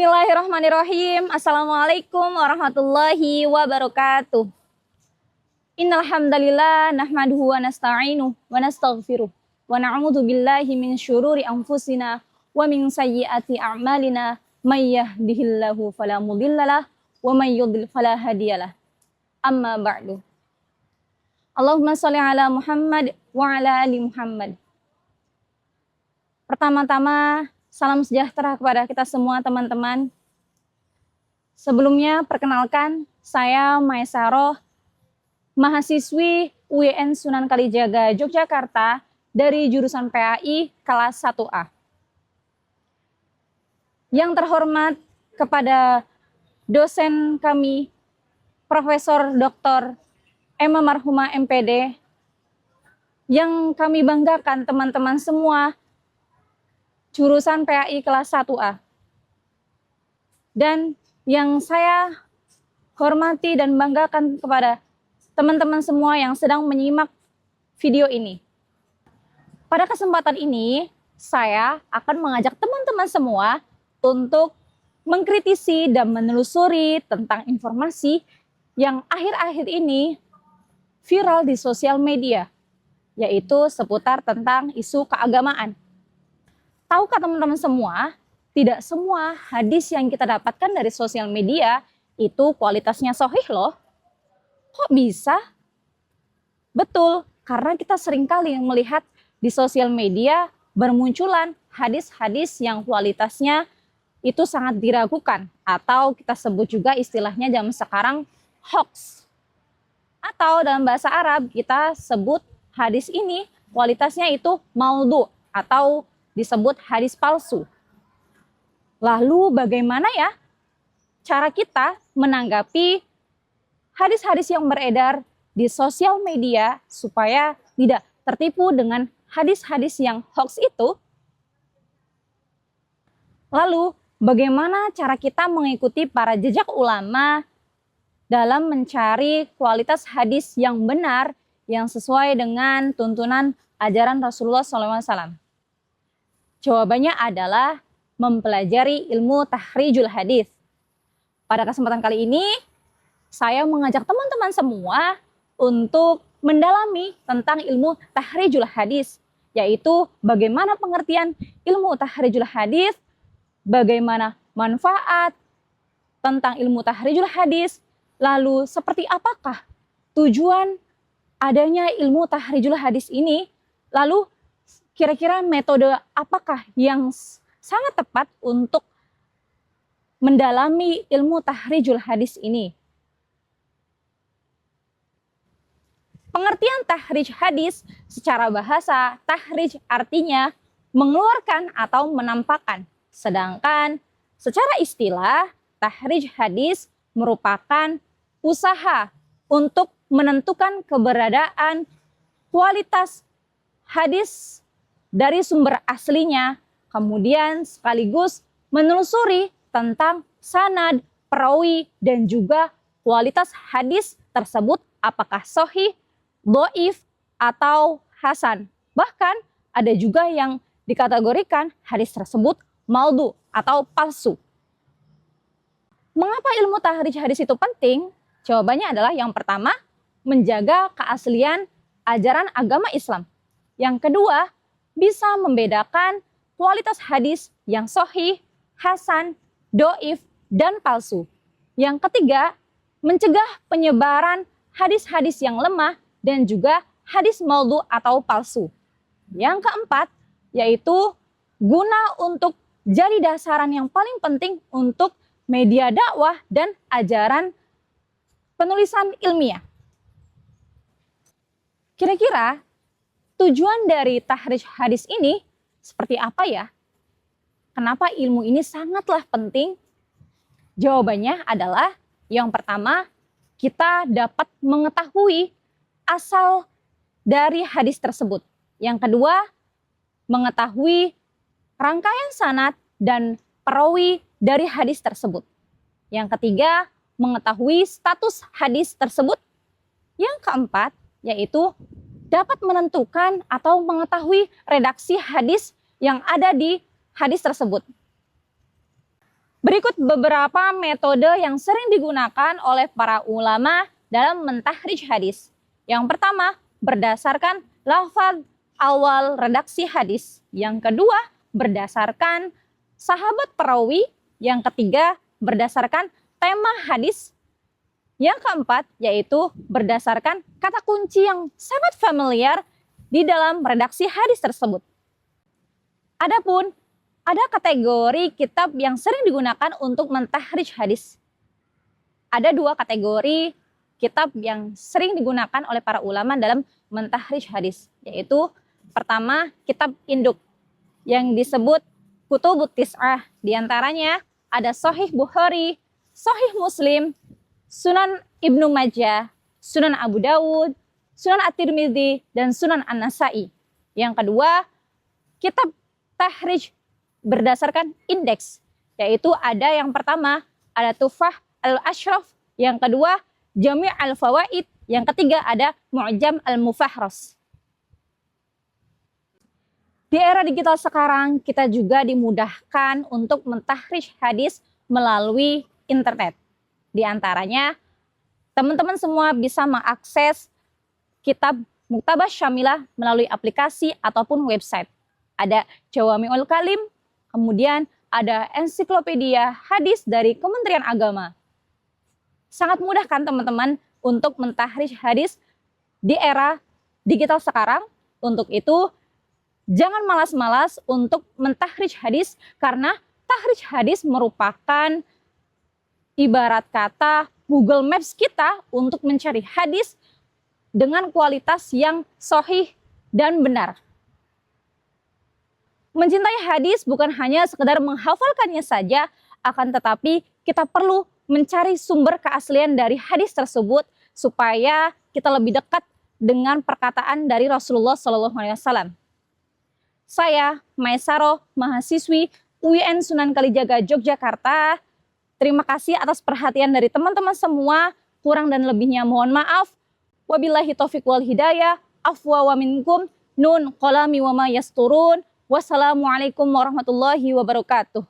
Bismillahirrahmanirrahim. Assalamualaikum warahmatullahi wabarakatuh. Innal hamdalillah nahmaduhu wa nasta'inuhu wa nastaghfiruh wa na'udzu billahi min syururi anfusina wa min sayyiati a'malina may yahdihillahu fala mudhillalah wa may yudlil fala hadiyalah. Amma ba'du. Allahumma shalli ala Muhammad wa ala ali Muhammad. Pertama-tama, salam sejahtera kepada kita semua teman-teman. Sebelumnya perkenalkan, saya Maesaroh, mahasiswi UIN Sunan Kalijaga Yogyakarta dari jurusan PAI kelas 1A. Yang terhormat kepada dosen kami, Profesor Dr. Emma Marhumah MPD, yang kami banggakan teman-teman semua jurusan PAI kelas 1A. Dan yang saya hormati dan banggakan kepada teman-teman semua yang sedang menyimak video ini. Pada kesempatan ini, saya akan mengajak teman-teman semua untuk mengkritisi dan menelusuri tentang informasi yang akhir-akhir ini viral di sosial media, yaitu seputar tentang isu keagamaan. Tahukah teman-teman semua, tidak semua hadis yang kita dapatkan dari sosial media itu kualitasnya sahih loh. Kok bisa? Betul, karena kita seringkali melihat di sosial media bermunculan hadis-hadis yang kualitasnya itu sangat diragukan, atau kita sebut juga istilahnya zaman sekarang hoax. Atau dalam bahasa Arab kita sebut hadis ini kualitasnya itu maudhu atau disebut hadis palsu. Lalu bagaimana ya cara kita menanggapi hadis-hadis yang beredar di sosial media supaya tidak tertipu dengan hadis-hadis yang hoax itu? Lalu bagaimana cara kita mengikuti para jejak ulama dalam mencari kualitas hadis yang benar yang sesuai dengan tuntunan ajaran Rasulullah SAW? Jawabannya adalah mempelajari ilmu tahrijul hadis. Pada kesempatan kali ini, saya mengajak teman-teman semua untuk mendalami tentang ilmu tahrijul hadis, yaitu bagaimana pengertian ilmu tahrijul hadis, bagaimana manfaat tentang ilmu tahrijul hadis, lalu seperti apakah tujuan adanya ilmu tahrijul hadis ini, lalu kira-kira metode apakah yang sangat tepat untuk mendalami ilmu tahrijul hadis ini. Pengertian tahrij hadis secara bahasa, tahrij artinya mengeluarkan atau menampakkan. Sedangkan secara istilah, tahrij hadis merupakan usaha untuk menentukan keberadaan kualitas hadis dari sumber aslinya, kemudian sekaligus menelusuri tentang sanad, perawi, dan juga kualitas hadis tersebut apakah sahih, dhaif, atau hasan. Bahkan ada juga yang dikategorikan hadis tersebut maudhu atau palsu. Mengapa ilmu tahrij hadis itu penting? Jawabannya adalah yang pertama, menjaga keaslian ajaran agama Islam. Yang kedua, bisa membedakan kualitas hadis yang sahih, hasan, dhaif, dan palsu. Yang ketiga, mencegah penyebaran hadis-hadis yang lemah dan juga hadis maudhu atau palsu. Yang keempat, yaitu guna untuk jadi dasaran yang paling penting untuk media dakwah dan ajaran penulisan ilmiah. Kira-kira tujuan dari tahrij hadis ini seperti apa ya? Kenapa ilmu ini sangatlah penting? Jawabannya adalah yang pertama, kita dapat mengetahui asal dari hadis tersebut. Yang kedua, mengetahui rangkaian sanad dan perawi dari hadis tersebut. Yang ketiga, mengetahui status hadis tersebut. Yang keempat, yaitu dapat menentukan atau mengetahui redaksi hadis yang ada di hadis tersebut. Berikut beberapa metode yang sering digunakan oleh para ulama dalam mentahrij hadis. Yang pertama, berdasarkan lafaz awal redaksi hadis. Yang kedua, berdasarkan sahabat perawi. Yang ketiga, berdasarkan tema hadis. Yang keempat, yaitu berdasarkan kata kunci yang sangat familiar di dalam redaksi hadis tersebut. Adapun ada kategori kitab yang sering digunakan untuk mentahrij hadis. Ada dua kategori kitab yang sering digunakan oleh para ulama dalam mentahrij hadis, yaitu pertama, kitab induk yang disebut Kutubut Tis'ah. Di antaranya ada Sahih Bukhari, Sahih Muslim, Sunan Ibnu Majah, Sunan Abu Dawud, Sunan At-Tirmidzi, dan Sunan An-Nasai. Yang kedua, kitab tahrij berdasarkan indeks, yaitu ada yang pertama, ada Tufah Al-Ashraf, yang kedua, Jami' Al-Fawaid, yang ketiga ada Mu'jam Al-Mufahras. Di era digital sekarang, kita juga dimudahkan untuk mentahrij hadis melalui internet. Di antaranya, teman-teman semua bisa mengakses kitab Muktabah Syamilah melalui aplikasi ataupun website. Ada Jawami'ul Kalim, kemudian ada ensiklopedia hadis dari Kementerian Agama. Sangat mudah kan teman-teman untuk mentahrij hadis di era digital sekarang. Untuk itu, jangan malas-malas untuk mentahrij hadis, karena tahrij hadis merupakan ibarat kata Google Maps kita untuk mencari hadis dengan kualitas yang sahih dan benar. Mencintai hadis bukan hanya sekedar menghafalkannya saja, akan tetapi kita perlu mencari sumber keaslian dari hadis tersebut supaya kita lebih dekat dengan perkataan dari Rasulullah SAW. Saya, Maesaro, mahasiswi UIN Sunan Kalijaga, Yogyakarta. Terima kasih atas perhatian dari teman-teman semua. Kurang dan lebihnya mohon maaf. Wabillahi taufiq wal hidayah. Afwa wa minkum. Nun qalami wa ma yasturun. Wassalamualaikum warahmatullahi wabarakatuh.